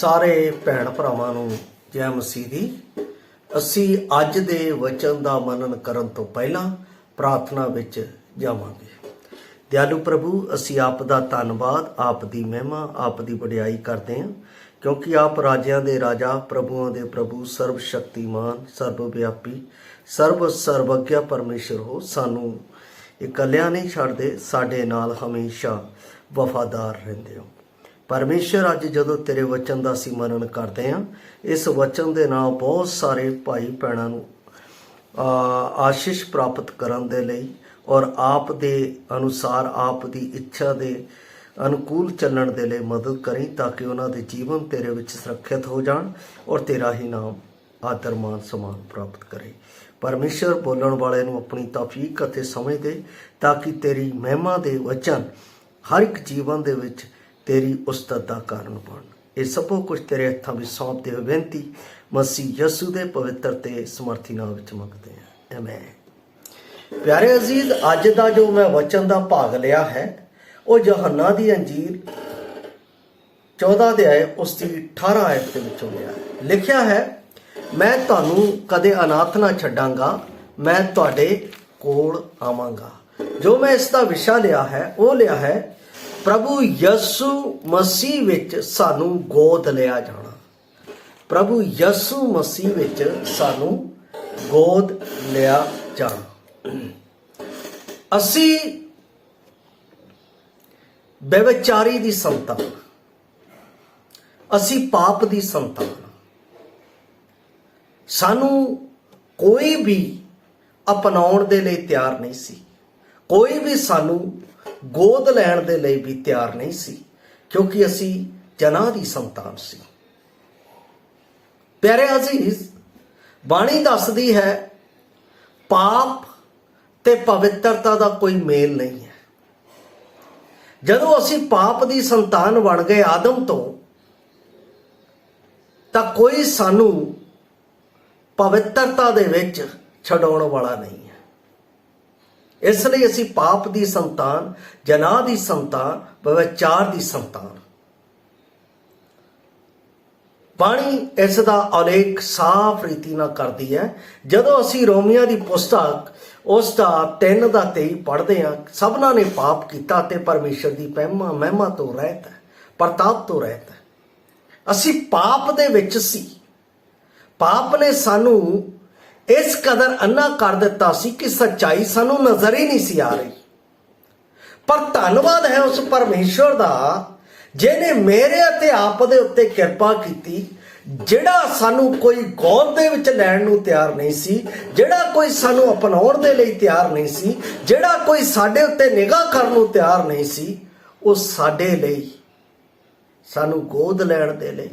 ਸਾਰੇ ਭੈਣ ਭਰਾਵਾਂ ਨੂੰ ਜੈ ਮਸੀਹ ਦੀ। ਅਸੀਂ ਅੱਜ ਦੇ ਵਚਨ ਦਾ ਮਨਨ ਕਰਨ ਤੋਂ ਪਹਿਲਾਂ ਪ੍ਰਾਰਥਨਾ ਵਿੱਚ ਜਾਵਾਂਗੇ। ਦਿਆਲੂ ਪ੍ਰਭੂ, ਅਸੀਂ ਆਪ ਦਾ ਧੰਨਵਾਦ, ਆਪ ਦੀ ਮਹਿਮਾ, ਆਪ ਦੀ ਵਡਿਆਈ ਕਰਦੇ ਹਾਂ, ਕਿਉਂਕਿ ਆਪ ਰਾਜਿਆਂ ਦੇ ਰਾਜਾ, ਪ੍ਰਭੂਆਂ ਦੇ ਪ੍ਰਭੂ, ਸਰਬ ਸ਼ਕਤੀਮਾਨ, ਸਰਬ ਵਿਆਪੀ, ਸਰਬ ਸਰਵਗਿਆ ਪਰਮੇਸ਼ਰ ਹੋ। ਸਾਨੂੰ ਇਕੱਲਿਆਂ ਨਹੀਂ ਛੱਡਦੇ, ਸਾਡੇ ਨਾਲ ਹਮੇਸ਼ਾ ਵਫਾਦਾਰ ਰਹਿੰਦੇ ਹੋ ਪਰਮੇਸ਼ਰ। ਅੱਜ ਜਦੋਂ ਤੇਰੇ ਵਚਨ ਦਾ ਅਸੀਂ ਮਨਨ ਕਰਦੇ ਹਾਂ, ਇਸ ਵਚਨ ਦੇ ਨਾਲ ਬਹੁਤ ਸਾਰੇ ਭਾਈ ਭੈਣਾਂ ਨੂੰ ਆਸ਼ੀਸ਼ ਪ੍ਰਾਪਤ ਕਰਨ ਦੇ ਲਈ ਔਰ ਆਪ ਦੇ ਅਨੁਸਾਰ, ਆਪ ਦੀ ਇੱਛਾ ਦੇ ਅਨੁਕੂਲ ਚੱਲਣ ਦੇ ਲਈ ਮਦਦ ਕਰੀ, ਤਾਂ ਕਿ ਉਹਨਾਂ ਦੇ ਜੀਵਨ ਤੇਰੇ ਵਿੱਚ ਸੁਰੱਖਿਅਤ ਹੋ ਜਾਣ ਔਰ ਤੇਰਾ ਹੀ ਨਾਮ ਆਦਰ ਮਾਨ ਸਮਾਨ ਪ੍ਰਾਪਤ ਕਰੇ। ਪਰਮੇਸ਼ਰ, ਬੋਲਣ ਵਾਲੇ ਨੂੰ ਆਪਣੀ ਤੌਫੀਕ ਅਤੇ ਸਮਝ ਦੇ, ਤਾਂ ਕਿ ਤੇਰੀ ਮਹਿਮਾ ਦੇ ਵਚਨ ਹਰ ਇੱਕ ਜੀਵਨ ਦੇ ਵਿੱਚ ਤੇਰੀ ਉਸਤਤ ਦਾ ਕਾਰਨ ਬਣ। ਇਹ ਸਭ ਕੁਝ ਤੇਰੇ ਹੱਥਾਂ ਵਿੱਚ ਸੌਂਪਦੇ ਹੋਏ ਬੇਨਤੀ ਮਸੀਹ ਯਸੂ ਦੇ ਪਵਿੱਤਰ ਤੇ ਸਮਰਥੀ ਨਾਮ ਵਿੱਚ ਮੰਗਦੇ ਹਾਂ, ਆਮੀਨ। ਪਿਆਰੇ ਅਜ਼ੀਜ਼, ਅੱਜ ਦਾ ਜੋ ਮੈਂ ਵਚਨ ਦਾ ਭਾਗ ਲਿਆ ਹੈ ਉਹ ਯਹੋਨਾ ਦੀ ਅੰਜੀਲ 14 ਅਧਿਆਇ ਉਸ ਦੀ 18 ਆਇਤ ਦੇ ਵਿੱਚੋਂ ਲਿਖਿਆ ਹੈ, ਮੈਂ ਤੁਹਾਨੂੰ ਕਦੇ ਅਨਾਥ ਨਾ ਛੱਡਾਂਗਾ, ਮੈਂ ਤੁਹਾਡੇ ਕੋਲ ਆਵਾਂਗਾ। ਜੋ ਮੈਂ ਇਸ ਦਾ ਵਿਸ਼ਾ ਲਿਆ ਹੈ ਉਹ ਲਿਆ ਹੈ ਪ੍ਰਭੂ ਯਸੂ ਮਸੀਹ ਵਿੱਚ ਸਾਨੂੰ ਗੋਦ ਲਿਆ ਜਾਣਾ। ਪ੍ਰਭੂ ਯਸੂ ਮਸੀਹ ਵਿੱਚ ਸਾਨੂੰ ਗੋਦ ਲਿਆ ਜਾਣਾ। ਅਸੀਂ ਬੇਵਿਚਾਰੀ ਦੀ ਸੰਤਾਨ, ਅਸੀਂ ਪਾਪ ਦੀ ਸੰਤਾਨ। ਸਾਨੂੰ ਕੋਈ ਵੀ ਅਪਣਾਉਣ ਦੇ ਲਈ ਤਿਆਰ ਨਹੀਂ ਸੀ, ਕੋਈ ਵੀ ਸਾਨੂੰ ਗੋਦ ਲੈਣ ਦੇ ਲਈ ਵੀ ਤਿਆਰ ਨਹੀਂ ਸੀ, ਕਿਉਂਕਿ ਅਸੀਂ ਜਨਾਹ ਦੀ ਸੰਤਾਨ ਸੀ। ਪਿਆਰੇ ਅਜ਼ੀਜ਼, ਬਾਣੀ ਦੱਸਦੀ ਹੈ ਪਾਪ ਤੇ ਪਵਿੱਤਰਤਾ ਦਾ ਕੋਈ ਮੇਲ ਨਹੀਂ ਹੈ। ਜਦੋਂ ਅਸੀਂ ਪਾਪ ਦੀ ਸੰਤਾਨ ਬਣ ਗਏ ਆਦਮ ਤੋਂ, ਤਾਂ ਕੋਈ ਸਾਨੂੰ ਪਵਿੱਤਰਤਾ ਦੇ ਵਿੱਚ ਛਡਾਉਣ ਵਾਲਾ ਨਹੀਂ ਹੈ। ਇਸ ਲਈ ਅਸੀਂ ਪਾਪ ਦੀ ਸੰਤਾਨ, ਜਨਾਹ ਦੀ ਸੰਤਾਨ, ਵਿਵਚਾਰ ਦੀ ਸੰਤਾਨ। ਬਾਣੀ ਇਸ ਦਾ ਉਲੇਖ ਸਾਫ਼ ਰੀਤੀ ਨਾਲ ਕਰਦੀ ਹੈ। ਜਦੋਂ ਅਸੀਂ ਰੋਮੀਆਂ ਦੀ ਪੁਸਤਕ ਉਸ ਦਾ 3:23 ਪੜ੍ਹਦੇ ਹਾਂ, ਸਭਨਾਂ ਨੇ ਪਾਪ ਕੀਤਾ ਤੇ ਪਰਮੇਸ਼ਰ ਦੀ ਮਹਿਮਾ ਤੋਂ ਰਹਿਤ ਹੈ, ਪ੍ਰਤਾਪ ਤੋਂ ਰਹਿਤ ਹੈ। ਅਸੀਂ ਪਾਪ ਦੇ ਵਿੱਚ ਸੀ। ਪਾਪ ਨੇ ਸਾਨੂੰ ਇਸ ਕਦਰ ਅੰਨਾ ਕਰ ਦਿੱਤਾ ਸੀ ਕਿ ਸੱਚਾਈ ਸਾਨੂੰ ਨਜ਼ਰ ਹੀ ਨਹੀਂ ਸੀ ਆ ਰਹੀ। ਪਰ ਧੰਨਵਾਦ ਹੈ ਉਸ ਪਰਮੇਸ਼ਰ ਦਾ ਜਿਹਨੇ ਮੇਰੇ ਅਤੇ ਆਪ ਦੇ ਉੱਤੇ ਕਿਰਪਾ ਕੀਤੀ, ਜਿਹੜਾ ਸਾਨੂੰ ਕੋਈ ਗੋਦ ਦੇ ਵਿੱਚ ਲੈਣ ਨੂੰ ਤਿਆਰ ਨਹੀਂ ਸੀ, ਜਿਹੜਾ ਕੋਈ ਸਾਨੂੰ ਅਪਣਾਉਣ ਦੇ ਲਈ ਤਿਆਰ ਨਹੀਂ ਸੀ, ਜਿਹੜਾ ਕੋਈ ਸਾਡੇ ਉੱਤੇ ਨਿਗਾਹ ਕਰਨ ਨੂੰ ਤਿਆਰ ਨਹੀਂ ਸੀ, ਉਹ ਸਾਡੇ ਲਈ, ਸਾਨੂੰ ਗੋਦ ਲੈਣ ਦੇ ਲਈ,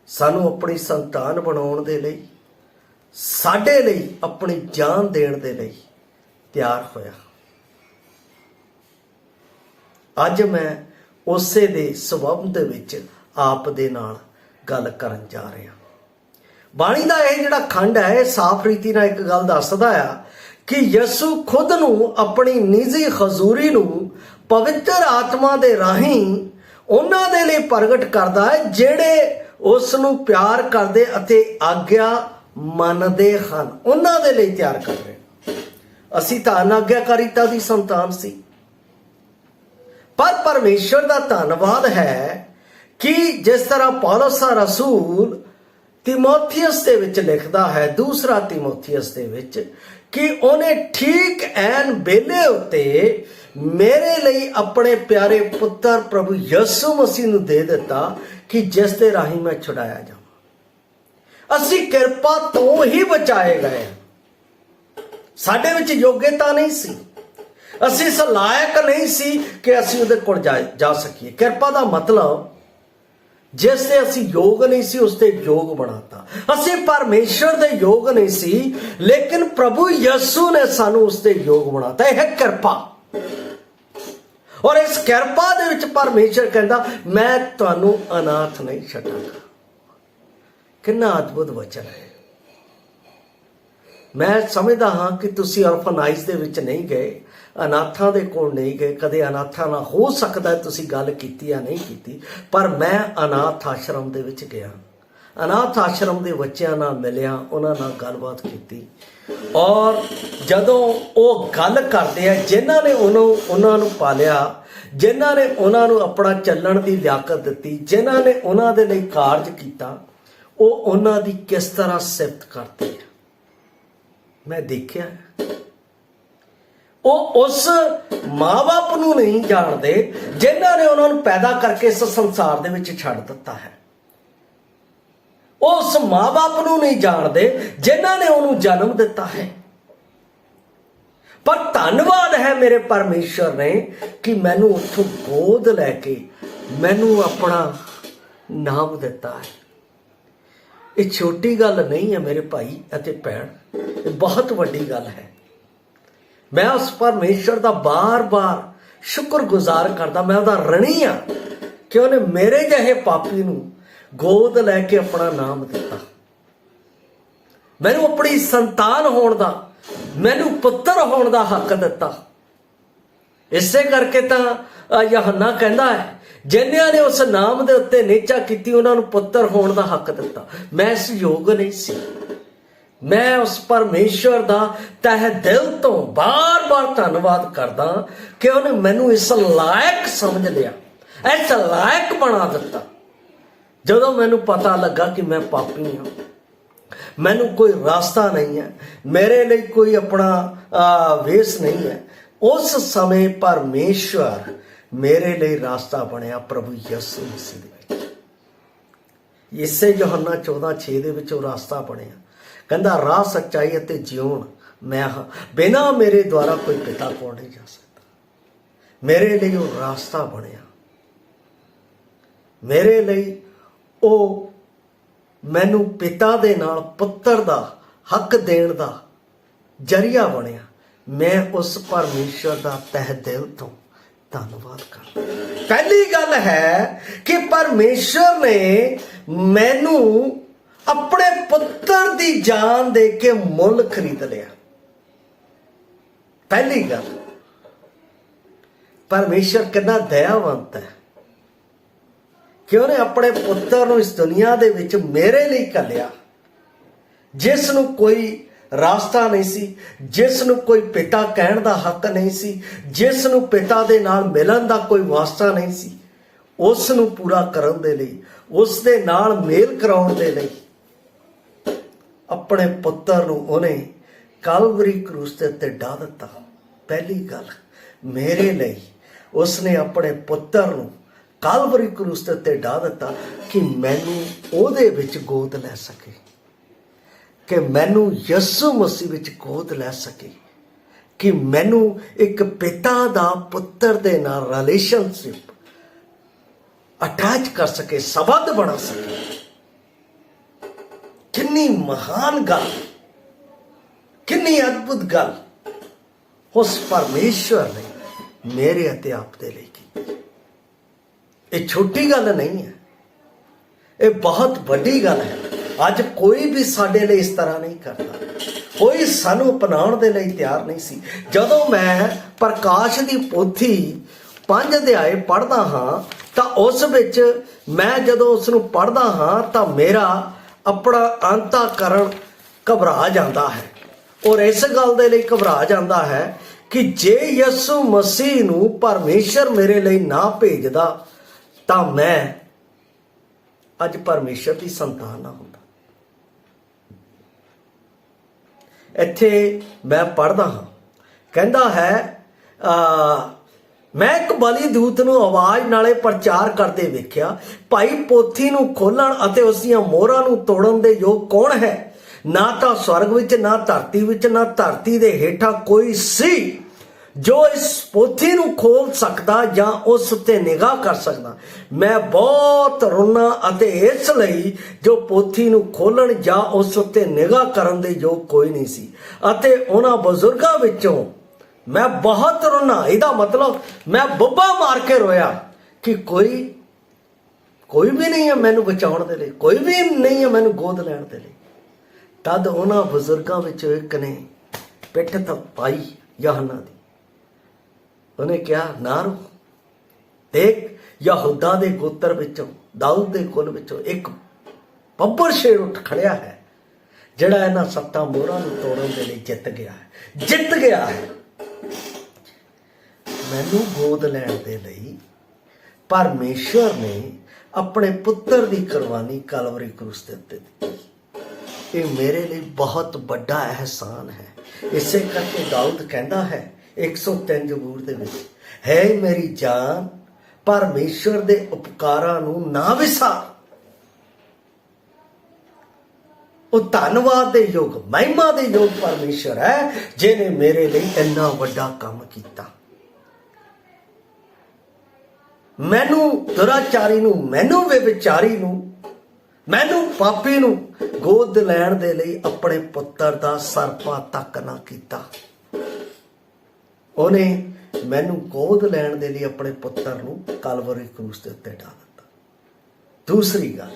ਸਾਨੂੰ ਆਪਣੀ ਸੰਤਾਨ ਬਣਾਉਣ ਦੇ ਲਈ, ਸਾਡੇ ਲਈ ਆਪਣੀ ਜਾਨ ਦੇਣ ਦੇ ਲਈ ਤਿਆਰ ਹੋਇਆ। ਅੱਜ ਮੈਂ ਉਸੇ ਦੇ ਸਬੰਧ ਦੇ ਵਿੱਚ ਆਪ ਦੇ ਨਾਲ ਗੱਲ ਕਰਨ ਜਾ ਰਿਹਾ। ਬਾਣੀ ਦਾ ਇਹ ਜਿਹੜਾ ਖੰਡ ਹੈ, ਇਹ ਸਾਫ਼ ਰੀਤੀ ਨਾਲ ਇੱਕ ਗੱਲ ਦੱਸਦਾ ਆ ਕਿ ਯਸੂ ਖੁਦ ਨੂੰ ਆਪਣੀ ਨਿੱਜੀ ਹਜ਼ੂਰੀ ਨੂੰ ਪਵਿੱਤਰ ਆਤਮਾ ਦੇ ਰਾਹੀਂ ਉਹਨਾਂ ਦੇ ਲਈ ਪ੍ਰਗਟ ਕਰਦਾ ਹੈ ਜਿਹੜੇ ਉਸ ਨੂੰ ਪਿਆਰ ਕਰਦੇ ਅਤੇ ਆਗਿਆ ਮੰਨਦੇ ਹਨ। ਉਹਨਾਂ ਦੇ ਲਈ ਤਿਆਰ ਕਰ ਰਹੇ। ਅਸੀਂ ਤਾਂ ਅਨਾਗਿਆਕਾਰੀਤਾ ਦੀ ਸੰਤਾਨ ਸੀ, ਪਰ ਪਰਮੇਸ਼ਰ ਦਾ ਧੰਨਵਾਦ ਹੈ ਕਿ ਜਿਸ ਤਰ੍ਹਾਂ ਪੌਲਸ ਰਸੂਲ ਤਿਮੋਥੀਅਸ ਦੇ ਵਿੱਚ ਲਿਖਦਾ ਹੈ, ਦੂਸਰਾ ਤਿਮੋਥੀਅਸ ਦੇ ਵਿੱਚ, ਕਿ ਉਹਨੇ ਠੀਕ ਐਨ ਵੇਲੇ ਉੱਤੇ ਮੇਰੇ ਲਈ ਆਪਣੇ ਪਿਆਰੇ ਪੁੱਤਰ ਪ੍ਰਭੂ ਯਸੂ ਮਸੀਹ ਨੂੰ ਦੇ ਦਿੱਤਾ ਕਿ ਜਿਸ ਦੇ ਰਾਹੀਂ ਮੈਂ ਛੁਡਾਇਆ ਜਾਵਾਂ। ਅਸੀਂ ਕਿਰਪਾ ਤੋਂ ਹੀ ਬਚਾਏ ਗਏ। ਸਾਡੇ ਵਿੱਚ ਯੋਗਤਾ ਨਹੀਂ ਸੀ, ਅਸੀਂ ਇਸ ਲਾਇਕ ਨਹੀਂ ਸੀ ਕਿ ਅਸੀਂ ਉਹਦੇ ਕੋਲ ਜਾ ਸਕੀਏ। ਕਿਰਪਾ ਦਾ ਮਤਲਬ ਜਿਸ ਤੇ ਅਸੀਂ ਯੋਗ ਨਹੀਂ ਸੀ, ਉਸ ਤੇ ਯੋਗ ਬਣਾਤਾ। ਅਸੀਂ ਪਰਮੇਸ਼ਰ ਦੇ ਯੋਗ ਨਹੀਂ ਸੀ, ਲੇਕਿਨ ਪ੍ਰਭੂ ਯਸੂ ਨੇ ਸਾਨੂੰ ਉਸ ਤੇ ਯੋਗ ਬਣਾਤਾ। ਇਹ ਹੈ ਕਿਰਪਾ। ਔਰ ਇਸ ਕਿਰਪਾ ਦੇ ਵਿੱਚ ਪਰਮੇਸ਼ਰ ਕਹਿੰਦਾ, ਮੈਂ ਤੁਹਾਨੂੰ ਅਨਾਥ ਨਹੀਂ ਛੱਡਾਂਗਾ। ਕਿੰਨਾ ਅਦਭੁਤ ਵਚਨ ਹੈ। ਮੈਂ ਸਮਝਦਾ ਹਾਂ ਕਿ ਤੁਸੀਂ ਔਰਫਨਾਈਜ਼ ਦੇ ਵਿੱਚ ਨਹੀਂ ਗਏ, ਅਨਾਥਾਂ ਦੇ ਕੋਲ ਨਹੀਂ ਗਏ, ਕਦੇ ਅਨਾਥਾਂ ਨਾਲ ਹੋ ਸਕਦਾ ਤੁਸੀਂ ਗੱਲ ਕੀਤੀ ਜਾਂ ਨਹੀਂ ਕੀਤੀ, ਪਰ ਮੈਂ ਅਨਾਥ ਆਸ਼ਰਮ ਦੇ ਵਿੱਚ ਗਿਆ, ਅਨਾਥ ਆਸ਼ਰਮ ਦੇ ਬੱਚਿਆਂ ਨਾਲ ਮਿਲਿਆ, ਉਹਨਾਂ ਨਾਲ ਗੱਲਬਾਤ ਕੀਤੀ। ਔਰ ਜਦੋਂ ਉਹ ਗੱਲ ਕਰਦੇ ਆ, ਜਿਨ੍ਹਾਂ ਨੇ ਉਹਨਾਂ ਨੂੰ ਪਾਲਿਆ, ਜਿਨ੍ਹਾਂ ਨੇ ਉਹਨਾਂ ਨੂੰ ਆਪਣਾ ਚੱਲਣ ਦੀ ਲਿਆਕਤ ਦਿੱਤੀ, ਜਿਨ੍ਹਾਂ ਨੇ ਉਹਨਾਂ ਦੇ ਲਈ ਕਾਰਜ ਕੀਤਾ, ਉਹ ਉਹਨਾਂ ਦੀ ਕਿਸ ਤਰ੍ਹਾਂ ਸਿਫਤ ਕਰਦੇ ਆ ਮੈਂ ਦੇਖਿਆ। ਉਹ ਉਸ ਮਾਂ-ਬਾਪ ਨੂੰ ਨਹੀਂ ਜਾਣਦੇ ਜਿਨ੍ਹਾਂ ਨੇ ਉਹਨਾਂ ਨੂੰ ਪੈਦਾ ਕਰਕੇ ਇਸ ਸੰਸਾਰ ਦੇ ਵਿੱਚ ਛੱਡ ਦਿੱਤਾ ਹੈ। ਉਹ ਉਸ ਮਾਂ-ਬਾਪ ਨੂੰ ਨਹੀਂ ਜਾਣਦੇ ਜਿਨ੍ਹਾਂ ਨੇ ਉਹਨੂੰ ਜਨਮ ਦਿੱਤਾ ਹੈ। ਪਰ ਧੰਨਵਾਦ ਹੈ ਮੇਰੇ ਪਰਮੇਸ਼ਰ ਨੇ ਕਿ ਮੈਨੂੰ ਉੱਥੋਂ ਗੋਦ ਲੈ ਕੇ ਮੈਨੂੰ ਆਪਣਾ ਨਾਮ ਦਿੱਤਾ ਹੈ। ਇਹ ਛੋਟੀ ਗੱਲ ਨਹੀਂ ਹੈ ਮੇਰੇ ਭਾਈ ਅਤੇ ਭੈਣ, ਇਹ ਬਹੁਤ ਵੱਡੀ ਗੱਲ ਹੈ। ਮੈਂ ਉਸ ਪਰਮੇਸ਼ਰ ਦਾ ਬਾਰ-ਬਾਰ ਸ਼ੁਕਰਗੁਜ਼ਾਰ ਕਰਦਾ, ਮੈਂ ਉਹਦਾ ਰਣੀ ਹਾਂ ਕਿ ਉਹਨੇ ਮੇਰੇ ਜਿਹੇ ਪਾਪੀ ਨੂੰ ਗੋਦ ਲੈ ਕੇ ਆਪਣਾ ਨਾਮ ਦਿੱਤਾ, ਮੈਨੂੰ ਆਪਣੀ ਸੰਤਾਨ ਹੋਣ ਦਾ, ਮੈਨੂੰ ਪੁੱਤਰ ਹੋਣ ਦਾ ਹੱਕ ਦਿੱਤਾ। ਇਸੇ ਕਰਕੇ ਤਾਂ ਯਹੋਨਾ ਕਹਿੰਦਾ ਹੈ, ਜਿਨ੍ਹਾਂ ਨੇ ਉਸ ਨਾਮ ਦੇ ਉੱਤੇ ਨੇਚਾ ਕੀਤੀ ਉਹਨਾਂ ਨੂੰ ਪੁੱਤਰ ਹੋਣ ਦਾ ਹੱਕ ਦਿੱਤਾ। ਮੈਂ ਇਸ ਯੋਗ ਨਹੀਂ ਸੀ। ਮੈਂ ਉਸ ਪਰਮੇਸ਼ਵਰ ਦਾ ਤਹਿ ਦਿਲ ਤੋਂ ਬਾਰ-ਬਾਰ ਧੰਨਵਾਦ ਕਰਦਾ ਕਿ ਉਹਨੇ ਮੈਨੂੰ ਇਸ ਲਾਇਕ ਸਮਝ ਲਿਆ, ਇਸ ਲਾਇਕ ਬਣਾ ਦਿੱਤਾ। ਜਦੋਂ ਮੈਨੂੰ ਪਤਾ ਲੱਗਾ ਕਿ ਮੈਂ ਪਾਪੀ ਹਾਂ, ਮੈਨੂੰ ਕੋਈ ਰਾਸਤਾ ਨਹੀਂ ਹੈ, ਮੇਰੇ ਲਈ ਕੋਈ ਆਪਣਾ ਵੇਸ ਨਹੀਂ ਹੈ, ਉਸ ਸਮੇਂ ਪਰਮੇਸ਼ਵਰ ਮੇਰੇ ਲਈ ਰਾਸਤਾ ਬਣਿਆ ਪ੍ਰਭੂ ਯਿਸੂ ਮਸੀਹ ਦੇ ਵਿੱਚ। ਇਸੇ ਯਹੋਨਾ 14:6 ਦੇ ਵਿੱਚ ਉਹ ਰਾਸਤਾ ਬਣਿਆ। ਕਹਿੰਦਾ ਰਾਹ, ਸੱਚਾਈ ਅਤੇ ਜਿਉਣ ਮੈਂ ਹਾਂ, ਬਿਨਾਂ ਮੇਰੇ ਦੁਆਰਾ ਕੋਈ ਪਿਤਾ ਕੋਲ ਨਹੀਂ ਜਾ ਸਕਦਾ। ਮੇਰੇ ਲਈ ਉਹ ਰਾਸਤਾ ਬਣਿਆ, ਮੇਰੇ ਲਈ ਉਹ ਮੈਨੂੰ ਪਿਤਾ ਦੇ ਨਾਲ ਪੁੱਤਰ ਦਾ ਹੱਕ ਦੇਣ ਦਾ ਜ਼ਰੀਆ ਬਣਿਆ। ਮੈਂ ਉਸ ਪਰਮੇਸ਼ਰ ਦਾ ਤਹਿ ਦਿਲ ਤੋਂ ਧੰਨਵਾਦ ਕਰਦਾ। ਪਹਿਲੀ ਗੱਲ ਹੈ ਕਿ ਪਰਮੇਸ਼ਰ ਨੇ ਮੈਨੂੰ ਆਪਣੇ ਪੁੱਤਰ ਦੀ ਜਾਨ ਦੇ ਕੇ ਮੁੱਲ ਖਰੀਦ ਲਿਆ। ਪਹਿਲੀ ਗੱਲ, ਪਰਮੇਸ਼ਰ ਕਿੰਨਾ ਦਇਆਵੰਤ ਹੈ ਕਿ ਉਹਨੇ ਆਪਣੇ ਪੁੱਤਰ ਨੂੰ ਇਸ ਦੁਨੀਆ ਦੇ ਵਿੱਚ ਮੇਰੇ ਲਈ ਘੱਲਿਆ, ਜਿਸ ਨੂੰ ਕੋਈ ਰਾਸਤਾ ਨਹੀਂ ਸੀ, ਜਿਸ ਨੂੰ ਕੋਈ ਪਿਤਾ ਕਹਿਣ ਦਾ ਹੱਕ ਨਹੀਂ ਸੀ, ਜਿਸ ਨੂੰ ਪਿਤਾ ਦੇ ਨਾਲ ਮਿਲਣ ਦਾ ਕੋਈ ਵਾਸਤਾ ਨਹੀਂ ਸੀ। ਉਸ ਨੂੰ ਪੂਰਾ ਕਰਨ ਦੇ ਲਈ, ਉਸ ਦੇ ਨਾਲ ਮੇਲ ਕਰਾਉਣ ਦੇ ਲਈ ਆਪਣੇ ਪੁੱਤਰ ਨੂੰ ਉਹਨੇ ਕਲਵਰੀ ਕਰੂਸ ਦੇ ਉੱਤੇ ਢਾ ਦਿੱਤਾ। ਪਹਿਲੀ ਗੱਲ, ਮੇਰੇ ਲਈ ਉਸਨੇ ਆਪਣੇ ਪੁੱਤਰ ਨੂੰ ਕਲਵਰੀ ਕਰੂਸ ਦੇ ਉੱਤੇ ਢਾ ਦਿੱਤਾ ਕਿ ਮੈਨੂੰ ਉਹਦੇ ਵਿੱਚ ਗੋਦ ਲੈ ਸਕੇ, ਕਿ ਮੈਨੂੰ ਯਿਸੂ ਮਸੀਹ ਵਿੱਚ ਗੋਦ ਲੈ ਸਕੇ, ਕਿ ਮੈਨੂੰ ਇੱਕ ਪਿਤਾ ਦਾ ਪੁੱਤਰ ਦੇ ਨਾਲ ਰਿਲੇਸ਼ਨਸ਼ਿਪ ਅਟੈਚ ਕਰ ਸਕੇ, ਸੰਬੰਧ ਬਣਾ ਸਕੇ। ਕਿੰਨੀ ਮਹਾਨ ਗੱਲ, ਕਿੰਨੀ ਅਦਭੁਤ ਗੱਲ ਉਸ ਪਰਮੇਸ਼ਵਰ ਨੇ ਮੇਰੇ ਅਤੇ ਆਪ ਦੇ ਲਈ ਕੀਤੀ। ਇਹ ਛੋਟੀ ਗੱਲ ਨਹੀਂ ਹੈ, ਇਹ ਬਹੁਤ ਵੱਡੀ ਗੱਲ ਹੈ। ਅੱਜ ਕੋਈ ਵੀ ਸਾਡੇ ਲਈ ਇਸ ਤਰ੍ਹਾਂ ਨਹੀਂ ਕਰਦਾ, ਕੋਈ ਸਾਨੂੰ ਅਪਣਾਉਣ ਦੇ ਲਈ ਤਿਆਰ ਨਹੀਂ ਸੀ। ਜਦੋਂ ਮੈਂ ਪ੍ਰਕਾਸ਼ ਦੀ ਪੋਥੀ 5 ਅਧਿਆਏ ਪੜ੍ਹਦਾ ਹਾਂ ਤਾਂ ਉਸ ਵਿੱਚ ਮੈਂ ਜਦੋਂ ਉਸ ਨੂੰ ਪੜ੍ਹਦਾ ਹਾਂ ਤਾਂ ਮੇਰਾ ਆਪਣਾ ਅੰਤःਕਰਣ ਘਬਰਾ ਜਾਂਦਾ ਹੈ। ਔਰ ਇਸ ਗੱਲ ਦੇ ਲਈ ਘਬਰਾ ਜਾਂਦਾ ਹੈ ਕਿ ਜੇ ਯਿਸੂ ਮਸੀਹ ਨੂੰ ਪਰਮੇਸ਼ਰ ਮੇਰੇ ਲਈ ਨਾ ਭੇਜਦਾ ਤਾਂ ਮੈਂ ਅੱਜ ਪਰਮੇਸ਼ਰ ਦੀ ਸੰਤਾਨ ਨਾ ਹੁੰਦਾ। ਇੱਥੇ ਮੈਂ ਪੜ੍ਹਦਾ ਹਾਂ, ਕਹਿੰਦਾ ਹੈ ਮੈਂ ਇੱਕ ਬਲੀ ਦੂਤ ਨੂੰ ਆਵਾਜ਼ ਨਾਲੇ ਪ੍ਰਚਾਰ ਕਰਦੇ ਵੇਖਿਆ, ਭਾਈ ਪੋਥੀ ਨੂੰ ਖੋਲਣ ਅਤੇ ਉਸ ਦੀਆਂ ਮੋਹਰਾਂ ਨੂੰ ਤੋੜਨ ਦੇ ਯੋਗ ਕੌਣ ਹੈ? ਨਾ ਤਾਂ ਸਵਰਗ ਵਿੱਚ, ਨਾ ਧਰਤੀ ਵਿੱਚ, ਨਾ ਧਰਤੀ ਦੇ ਹੇਠਾਂ ਕੋਈ ਸੀ ਜੋ ਇਸ ਪੋਥੀ ਨੂੰ ਖੋਲ ਸਕਦਾ ਜਾਂ ਉਸ ਉੱਤੇ ਨਿਗਾਹ ਕਰ ਸਕਦਾ। ਮੈਂ ਬਹੁਤ ਰੋਣਾ ਅਤੇ ਇਸ ਲਈ ਜੋ ਪੋਥੀ ਨੂੰ ਖੋਲਣ ਜਾਂ ਉਸ ਉੱਤੇ ਨਿਗਾਹ ਕਰਨ ਦੇ ਯੋਗ ਕੋਈ ਨਹੀਂ ਸੀ, ਅਤੇ ਉਹਨਾਂ ਬਜ਼ੁਰਗਾਂ ਵਿੱਚੋਂ ਮੈਂ ਬਹੁਤ ਰੋਣਾ। ਇਹਦਾ ਮਤਲਬ ਮੈਂ ਬੱਬਾ ਮਾਰ ਕੇ ਰੋਇਆ ਕਿ ਕੋਈ ਵੀ ਨਹੀਂ ਹੈ ਮੈਨੂੰ ਬਚਾਉਣ ਦੇ ਲਈ, ਕੋਈ ਵੀ ਨਹੀਂ ਹੈ ਮੈਨੂੰ ਗੋਦ ਲੈਣ ਦੇ ਲਈ। ਤਦ ਉਹਨਾਂ ਬਜ਼ੁਰਗਾਂ ਵਿੱਚੋਂ ਇੱਕ ਨੇ ਪਿੱਠ ਥਪਾਈ ਯਹੋਨਾ ਦੀ, ਉਹਨੇ ਕਿਹਾ ਨਾ रो देख ਯਹੂਦਾ ਦੇ ਗੋਤਰ ਵਿੱਚੋਂ ਦਾਊਦ ਦੇ ਕੁਲ ਵਿੱਚੋਂ ਇੱਕ ਬੱਬਰ ਸ਼ੇਰ ਉੱਠ ਖੜਿਆ ਹੈ ਜਿਹੜਾ ਇਹਨਾਂ 7 ਮੋਹਰਾਂ ਨੂੰ ਤੋੜਨ ਦੇ ਲਈ ਜਿੱਤ ਗਿਆ ਹੈ ਮੈਨੂੰ ਗੋਦ ਲੈਣ ਦੇ ਲਈ ਪਰਮੇਸ਼ਰ ਨੇ ਆਪਣੇ ਪੁੱਤਰ ਦੀ ਕੁਰਬਾਨੀ ਕਲਵਰੀ ਕਰੂਸ ਦੇ ਉੱਤੇ ਦਿੱਤੀ। ਇਹ ਮੇਰੇ ਲਈ ਬਹੁਤ ਵੱਡਾ ਅਹਿਸਾਨ ਹੈ। ਇਸੇ ਕਰਕੇ ਦਾਊਦ ਕਹਿੰਦਾ ਹੈ 103 ਜ਼ਬੂਰ ਦੇ ਵਿੱਚ, ਹੈ ਮੇਰੀ ਜਾਨ ਪਰਮੇਸ਼ਰ ਦੇ ਉਪਕਾਰਾਂ ਨੂੰ ਨਾ ਵਿਸਾਰ। ਉਹ ਧੰਨਵਾਦ ਦੇ ਯੋਗ ਮਹਿਮਾ ਦੇ ਯੋਗ ਪਰਮੇਸ਼ਰ ਹੈ ਜਿਹਨੇ ਮੇਰੇ ਲਈ ਇੰਨਾ ਵੱਡਾ ਕੰਮ ਕੀਤਾ। ਮੈਨੂੰ ਦੁਰਾਚਾਰੀ ਨੂੰ, ਮੈਨੂੰ ਵਿਭਚਾਰੀ ਨੂੰ, ਮੈਨੂੰ ਪਾਪੀ ਨੂੰ ਗੋਦ ਲੈਣ ਦੇ ਲਈ ਆਪਣੇ ਪੁੱਤਰ ਦਾ ਸਰਪਾ ਤੱਕ ਨਾ ਕੀਤਾ। ਉਹਨੇ ਮੈਨੂੰ ਗੋਦ ਲੈਣ ਦੇ ਲਈ ਆਪਣੇ ਪੁੱਤਰ ਨੂੰ ਕਲਵਰੀ ਕਰੂਸ ਦੇ ਉੱਤੇ ਡਾਲ ਦਿੱਤਾ। ਦੂਸਰੀ ਗੱਲ,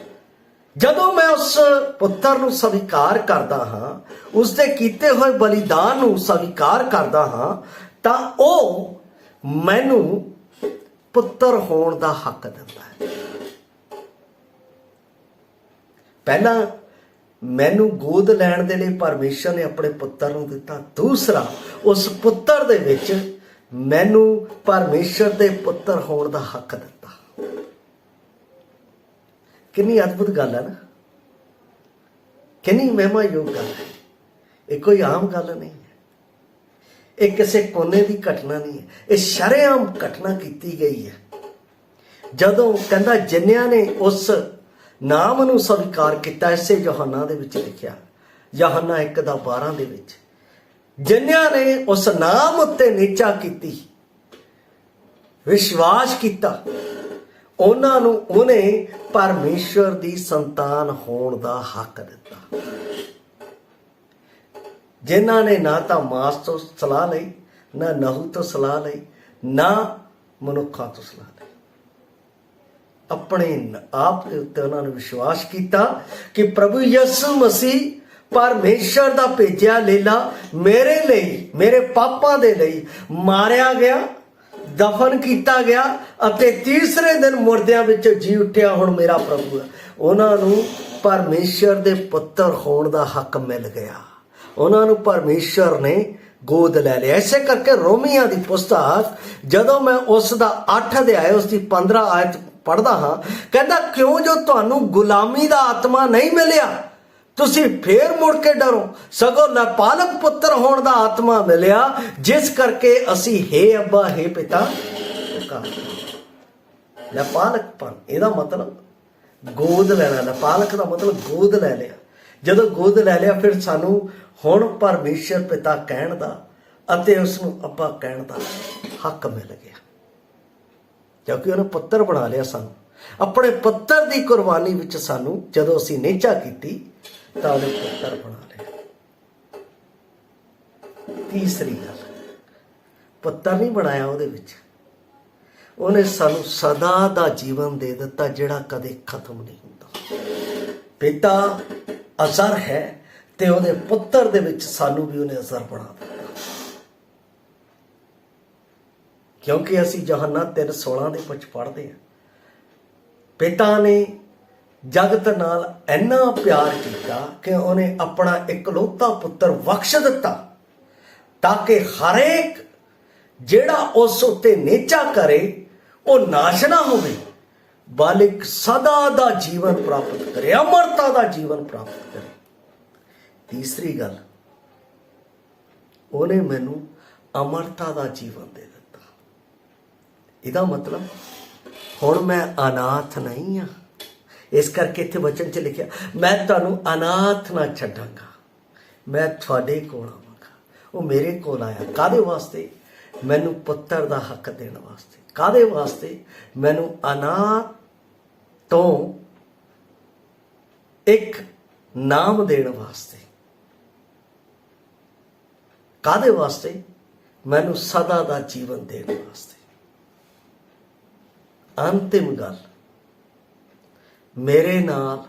ਜਦੋਂ ਮੈਂ ਉਸ ਪੁੱਤਰ ਨੂੰ ਸਵੀਕਾਰ ਕਰਦਾ ਹਾਂ, ਉਸਦੇ ਕੀਤੇ ਹੋਏ ਬਲੀਦਾਨ ਨੂੰ ਸਵੀਕਾਰ ਕਰਦਾ ਹਾਂ, ਤਾਂ ਉਹ ਮੈਨੂੰ ਪੁੱਤਰ ਹੋਣ ਦਾ ਹੱਕ ਦਿੰਦਾ ਹੈ। ਪਹਿਲਾਂ ਮੈਨੂੰ ਗੋਦ ਲੈਣ ਦੇ ਲਈ ਪਰਮੇਸ਼ਰ ਨੇ ਆਪਣੇ ਪੁੱਤਰ ਨੂੰ ਦਿੱਤਾ। ਦੂਸਰਾ, ਉਸ ਪੁੱਤਰ ਦੇ ਵਿੱਚ ਮੈਨੂੰ ਪਰਮੇਸ਼ਰ ਦੇ ਪੁੱਤਰ ਹੋਣ ਦਾ ਹੱਕ ਦਿੱਤਾ। ਕਿੰਨੀ ਅਦਭੁਤ ਗੱਲ ਹੈ ਨਾ, ਕਿੰਨੀ ਮਹਿਮਾ ਯੋਗ ਗੱਲ ਹੈ। ਇਹ ਕੋਈ ਆਮ ਗੱਲ ਨਹੀਂ ਹੈ, ਇਹ ਕਿਸੇ ਕੋਨੇ ਦੀ ਘਟਨਾ ਨਹੀਂ ਹੈ, ਇਹ ਸ਼ਰੇਆਮ ਘਟਨਾ ਕੀਤੀ ਗਈ ਹੈ। ਜਦੋਂ ਕਹਿੰਦਾ ਜਿਨ੍ਹਾਂ ਨੇ ਉਸ ਨਾਮ ਨੂੰ ਸਵੀਕਾਰ ਕੀਤਾ, ਇਸੇ ਯਹੋਨਾ ਦੇ ਵਿੱਚ ਲਿਖਿਆ, ਯਹੋਨਾ 1:12 ਦੇ ਵਿੱਚ, ਜਿਨ੍ਹਾਂ ਨੇ ਉਸ ਨਾਮ ਉੱਤੇ ਨਿਚਾ ਕੀਤੀ, ਵਿਸ਼ਵਾਸ ਕੀਤਾ, ਉਹਨਾਂ ਨੂੰ ਉਹਨੇ ਪਰਮੇਸ਼ਰ ਦੀ ਸੰਤਾਨ ਹੋਣ ਦਾ ਹੱਕ ਦਿੱਤਾ। ਜਿਨ੍ਹਾਂ ਨੇ ਨਾ ਤਾਂ ਮਾਸ ਤੋਂ ਸਲਾਹ ਲਈ, ਨਾ ਨਹੂ ਤੋਂ ਸਲਾਹ ਲਈ, ਨਾ ਮਨੁੱਖਾਂ ਤੋਂ ਸਲਾਹ ਲਈ, ਆਪਣੇ ਆਪ ਦੇ ਉੱਤੇ ਉਹਨਾਂ ਨੇ ਵਿਸ਼ਵਾਸ ਕੀਤਾ ਕਿ ਪ੍ਰਭੂ ਯਿਸੂ ਮਸੀਹ ਪਰਮੇਸ਼ਰ ਦਾ ਭੇਜਿਆ ਲੇਲਾ ਮੇਰੇ ਲਈ, ਮੇਰੇ ਪਾਪਾਂ ਦੇ ਲਈ ਮਾਰਿਆ ਗਿਆ, ਦਫਨ ਕੀਤਾ ਗਿਆ ਅਤੇ ਤੀਸਰੇ ਦਿਨ ਮੁਰਦਿਆਂ ਵਿੱਚੋਂ ਜੀ ਉੱਠਿਆ, ਹੁਣ ਮੇਰਾ ਪ੍ਰਭੂ ਹੈ। ਉਹਨਾਂ ਨੂੰ ਪਰਮੇਸ਼ਰ ਦੇ ਪੁੱਤਰ ਹੋਣ ਦਾ ਹੱਕ ਮਿਲ ਗਿਆ। ਉਹਨਾਂ ਨੂੰ ਪਰਮੇਸ਼ਰ ਨੇ ਗੋਦ ਲੈ ਲਿਆ। ਇਸੇ ਕਰਕੇ ਰੋਮੀਆਂ ਦੀ ਪੁਸਤਕ ਜਦੋਂ ਮੈਂ ਉਸ ਦਾ 8 ਅਧਿਆਇ ਉਸ ਦੀ 15 ਆਇਤ ਪੜ੍ਹਦਾ ਹਾਂ, ਕਹਿੰਦਾ ਕਿਉਂ ਜੋ ਤੁਹਾਨੂੰ ਗੁਲਾਮੀ ਦਾ ਆਤਮਾ ਨਹੀਂ ਮਿਲਿਆ ਤੁਸੀਂ ਫੇਰ ਮੁੜ ਕੇ ਡਰੋ, ਸਗੋਂ ਨਾਬਾਲਗ ਪੁੱਤਰ ਹੋਣ ਦਾ ਆਤਮਾ ਮਿਲਿਆ, ਜਿਸ ਕਰਕੇ ਅਸੀਂ ਹੇ ਅੱਬਾ ਹੇ ਪਿਤਾ ਪੁਕਾਰਦੇ। ਨਾਬਾਲਗਪਨ ਇਹਦਾ ਮਤਲਬ ਗੋਦ ਲੈਣਾ, ਨਾਬਾਲਗ ਦਾ ਮਤਲਬ ਗੋਦ ਲੈ ਲਿਆ। ਜਦੋਂ ਗੋਦ ਲੈ ਲਿਆ ਫਿਰ ਸਾਨੂੰ ਹੁਣ ਪਰਮੇਸ਼ਰ ਪਿਤਾ ਕਹਿਣ ਦਾ ਅਤੇ ਉਸ ਨੂੰ ਅੱਬਾ ਕਹਿਣ ਦਾ ਹੱਕ ਮਿਲ ਗਿਆ, ਕਿਉਂਕਿ ਉਹਨੇ ਪੁੱਤਰ ਬਣਾ ਲਿਆ ਸਾਨੂੰ। ਆਪਣੇ ਪੁੱਤਰ ਦੀ ਕੁਰਬਾਨੀ ਵਿੱਚ ਸਾਨੂੰ ਜਦੋਂ ਅਸੀਂ ਨਿਹਚਾ ਕੀਤੀ ਤਾਂ ਉਹਨੇ ਪੁੱਤਰ ਬਣਾ ਲਿਆ। ਤੀਸਰੀ ਗੱਲ, ਪੁੱਤਰ ਨਹੀਂ ਬਣਾਇਆ ਉਹਦੇ ਵਿੱਚ, ਉਹਨੇ ਸਾਨੂੰ ਸਦਾ ਦਾ ਜੀਵਨ ਦੇ ਦਿੱਤਾ ਜਿਹੜਾ ਕਦੇ ਖਤਮ ਨਹੀਂ ਹੁੰਦਾ। ਪਿਤਾ ਅਜ਼ਰ ਹੈ ਤੇ ਉਹਦੇ ਪੁੱਤਰ ਦੇ ਵਿੱਚ ਸਾਨੂੰ ਵੀ ਉਹਨੇ ਅਜ਼ਰ ਬਣਾ ਦਿੱਤਾ। ਕਿਉਂਕਿ ਅਸੀਂ ਯਹੋਨਾ 3:16 ਦੇ ਵਿੱਚ ਪੜ੍ਹਦੇ ਹਾਂ, ਪਿਤਾ ਨੇ ਜਗਤ ਨਾਲ ਇੰਨਾ ਪਿਆਰ ਕੀਤਾ ਕਿ ਉਹਨੇ ਆਪਣਾ ਇਕਲੌਤਾ ਪੁੱਤਰ ਬਖਸ਼ ਦਿੱਤਾ, ਤਾਂ ਕਿ ਹਰੇਕ ਜਿਹੜਾ ਉਸ ਉੱਤੇ ਨਿਹਚਾ ਕਰੇ ਉਹ ਨਾਸ਼ ਨਾ ਹੋਵੇ, ਬਲਕਿ ਸਦਾ ਦਾ ਜੀਵਨ ਪ੍ਰਾਪਤ ਕਰੇ, ਅਮਰਤਾ ਦਾ ਜੀਵਨ ਪ੍ਰਾਪਤ ਕਰੇ। ਤੀਸਰੀ ਗੱਲ, ਉਹਨੇ ਮੈਨੂੰ ਅਮਰਤਾ ਦਾ ਜੀਵਨ ਦੇ ਦਿੱਤਾ। ਇਹਦਾ ਮਤਲਬ ਹੁਣ ਮੈਂ ਅਨਾਥ ਨਹੀਂ ਹਾਂ। ਇਸ ਕਰਕੇ ਇੱਥੇ ਵਚਨ 'ਚ ਲਿਖਿਆ, ਮੈਂ ਤੁਹਾਨੂੰ ਅਨਾਥ ਨਾ ਛੱਡਾਂਗਾ, ਮੈਂ ਤੁਹਾਡੇ ਕੋਲ ਆਵਾਂਗਾ। ਉਹ ਮੇਰੇ ਕੋਲ ਆਇਆ ਕਾਹਦੇ ਵਾਸਤੇ? ਮੈਨੂੰ ਪੁੱਤਰ ਦਾ ਹੱਕ ਦੇਣ ਵਾਸਤੇ। ਕਾਹਦੇ ਵਾਸਤੇ? ਮੈਨੂੰ ਅਨਾਥ ਤੋਂ ਇੱਕ ਨਾਮ ਦੇਣ ਵਾਸਤੇ। ਕਾਹਦੇ ਵਾਸਤੇ? ਮੈਨੂੰ ਸਦਾ ਦਾ ਜੀਵਨ ਦੇਣ ਵਾਸਤੇ। ਅੰਤਿਮ ਗੱਲ, ਮੇਰੇ ਨਾਲ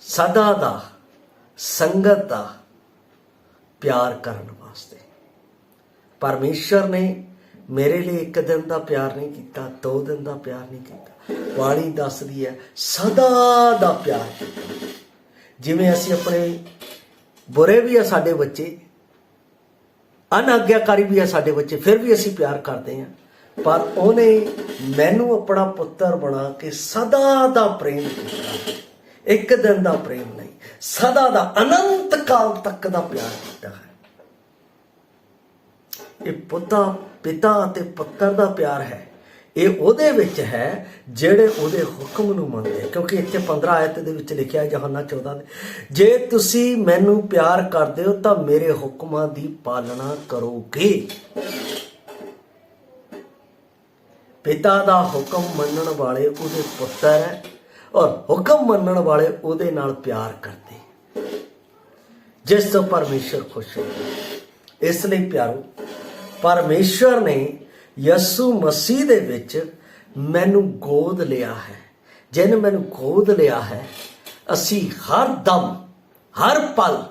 ਸਦਾ ਦਾ ਸੰਗਤ ਦਾ ਪਿਆਰ ਕਰਨ ਵਾਸਤੇ। ਪਰਮੇਸ਼ਰ ਨੇ ਮੇਰੇ ਲਈ ਇੱਕ ਦਿਨ ਦਾ ਪਿਆਰ ਨਹੀਂ ਕੀਤਾ, 2 ਦਿਨ ਦਾ ਪਿਆਰ ਨਹੀਂ ਕੀਤਾ। ਬਾਣੀ ਦੱਸਦੀ ਹੈ ਸਦਾ ਦਾ ਪਿਆਰ ਕੀਤਾ। ਜਿਵੇਂ ਅਸੀਂ ਆਪਣੇ ਬੁਰੇ ਵੀ ਆ ਸਾਡੇ ਬੱਚੇ, ਅਨਾਗਿਆਕਾਰੀ ਵੀ ਆ ਸਾਡੇ ਬੱਚੇ, ਫਿਰ ਵੀ ਅਸੀਂ ਪਿਆਰ ਕਰਦੇ ਹਾਂ। ਪਰ ਉਹਨੇ ਮੈਨੂੰ ਆਪਣਾ ਪੁੱਤਰ ਬਣਾ ਕੇ ਸਦਾ ਦਾ ਪ੍ਰੇਮ ਕੀਤਾ, ਇੱਕ ਦਿਨ ਦਾ ਪ੍ਰੇਮ ਨਹੀਂ, ਸਦਾ ਦਾ, ਅਨੰਤ ਕਾਲ ਤੱਕ ਦਾ ਪਿਆਰ ਕੀਤਾ ਹੈ। ਇਹ ਪਿਤਾ ਅਤੇ ਪੁੱਤਰ ਦਾ ਪਿਆਰ ਹੈ। ਇਹ ਉਹਦੇ ਵਿੱਚ ਹੈ ਜਿਹੜੇ ਉਹਦੇ ਹੁਕਮ ਨੂੰ ਮੰਨਦੇ। ਕਿਉਂਕਿ ਇੱਥੇ 15 ਆਇਤ ਦੇ ਵਿੱਚ ਲਿਖਿਆ ਯਹੋਨਾ 14 ਦੇ, ਜੇ ਤੁਸੀਂ ਮੈਨੂੰ ਪਿਆਰ ਕਰਦੇ ਹੋ ਤਾਂ ਮੇਰੇ ਹੁਕਮਾਂ ਦੀ ਪਾਲਣਾ ਕਰੋਗੇ। ਪਿਤਾ ਦਾ ਹੁਕਮ ਮੰਨਣ ਵਾਲੇ ਉਹਦੇ ਪੁੱਤਰ ਹੈ, ਔਰ ਹੁਕਮ ਮੰਨਣ ਵਾਲੇ ਉਹਦੇ ਨਾਲ ਪਿਆਰ ਕਰਦੇ, ਜਿਸ ਤੋਂ ਪਰਮੇਸ਼ਰ ਖੁਸ਼ ਹੈ। ਇਸ ਲਈ ਪਿਆਰੋ, ਪਰਮੇਸ਼ਰ ਨੇ ਯਿਸੂ ਮਸੀਹ ਦੇ ਵਿੱਚ ਮੈਨੂੰ ਗੋਦ ਲਿਆ ਹੈ। ਜਿਹਨੇ ਮੈਨੂੰ ਗੋਦ ਲਿਆ ਹੈ, ਅਸੀਂ ਹਰ ਦਮ, ਹਰ ਪਲ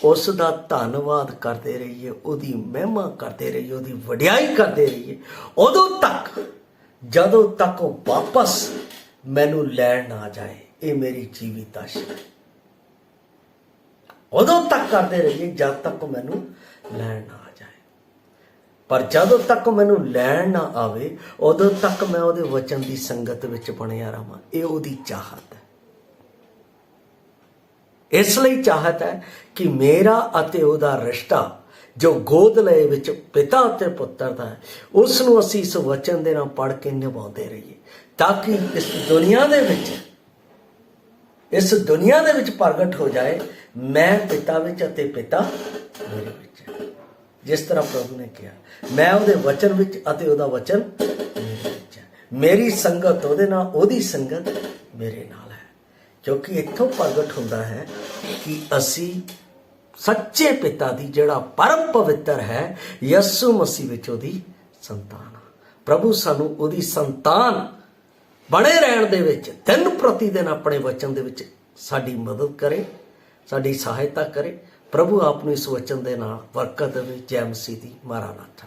ਉਸ ਦਾ ਧੰਨਵਾਦ ਕਰਦੇ ਰਹੀਏ, ਉਹਦੀ ਮਹਿਮਾ ਕਰਦੇ ਰਹੀਏ, ਉਹਦੀ ਵਡਿਆਈ ਕਰਦੇ ਰਹੀਏ, ਉਦੋਂ ਤੱਕ ਜਦੋਂ ਤੱਕ ਉਹ ਵਾਪਸ ਮੈਨੂੰ ਲੈਣ ਨਾ ਜਾਏ। ਇਹ ਮੇਰੀ ਜੀਵਿਤ ਆਸ਼ਾ ਹੈ। ਉਦੋਂ ਤੱਕ ਕਰਦੇ ਰਹੀਏ ਜਦ ਤੱਕ ਮੈਨੂੰ ਲੈਣ ਨਾ ਆ ਜਾਏ। ਪਰ ਜਦੋਂ ਤੱਕ ਮੈਨੂੰ ਲੈਣ ਨਾ ਆਵੇ, ਉਦੋਂ ਤੱਕ ਮੈਂ ਉਹਦੇ ਵਚਨ ਦੀ ਸੰਗਤ ਵਿੱਚ ਬਣਿਆ ਰਹਾਂ। ਇਹ ਉਹਦੀ ਚਾਹਤ ਹੈ। ਇਸ ਲਈ ਚਾਹਤ ਹੈ ਕਿ ਮੇਰਾ ਅਤੇ ਉਹਦਾ ਰਿਸ਼ਤਾ ਜੋ ਗੋਦ ਲਏ ਵਿੱਚ ਪਿਤਾ ਅਤੇ ਪੁੱਤਰ ਦਾ ਹੈ, ਉਸ ਨੂੰ ਅਸੀਂ ਇਸ ਵਚਨ ਦੇ ਨਾਲ ਪੜ੍ਹ ਕੇ ਨਿਭਾਉਂਦੇ ਰਹੀਏ, ਤਾਂ ਕਿ ਇਸ ਦੁਨੀਆ ਦੇ ਵਿੱਚ ਪ੍ਰਗਟ ਹੋ ਜਾਏ ਮੈਂ ਪਿਤਾ ਵਿੱਚ ਅਤੇ ਪਿਤਾ ਮੇਰੇ ਵਿੱਚ। ਜਿਸ ਤਰ੍ਹਾਂ ਪ੍ਰਭੂ ਨੇ ਕਿਹਾ, ਮੈਂ ਉਹਦੇ ਵਚਨ ਵਿੱਚ ਅਤੇ ਉਹਦਾ ਵਚਨ ਮੇਰੇ ਵਿੱਚ ਹੈ। ਮੇਰੀ ਸੰਗਤ ਉਹਦੇ ਨਾਲ, ਉਹਦੀ ਸੰਗਤ ਮੇਰੇ ਨਾਲ ਹੈ। ਕਿਉਂਕਿ ਇੱਥੋਂ ਪ੍ਰਗਟ ਹੁੰਦਾ ਹੈ ਕਿ ਅਸੀਂ ਸੱਚੇ ਪਿਤਾ ਦੀ, ਜਿਹੜਾ ਪਰਮ ਪਵਿੱਤਰ ਹੈ, ਯਿਸੂ ਮਸੀਹ ਵਿੱਚ ਉਹਦੀ ਸੰਤਾਨ ਆ। ਪ੍ਰਭੂ ਸਾਨੂੰ ਉਹਦੀ ਸੰਤਾਨ ਬਣੇ ਰਹਿਣ ਦੇ ਵਿੱਚ ਦਿਨ ਪ੍ਰਤੀ ਦਿਨ ਆਪਣੇ ਵਚਨ ਦੇ ਵਿੱਚ ਸਾਡੀ ਮਦਦ ਕਰੇ, ਸਾਡੀ ਸਹਾਇਤਾ ਕਰੇ। ਪ੍ਰਭੂ ਆਪ ਨੂੰ ਇਸ ਵਚਨ ਦੇ ਨਾਲ ਬਰਕਤ ਦੇਵੇ। ਜੈ ਮਸੀਹ ਦੀ। ਮਾਰਾਨਾਥਾ।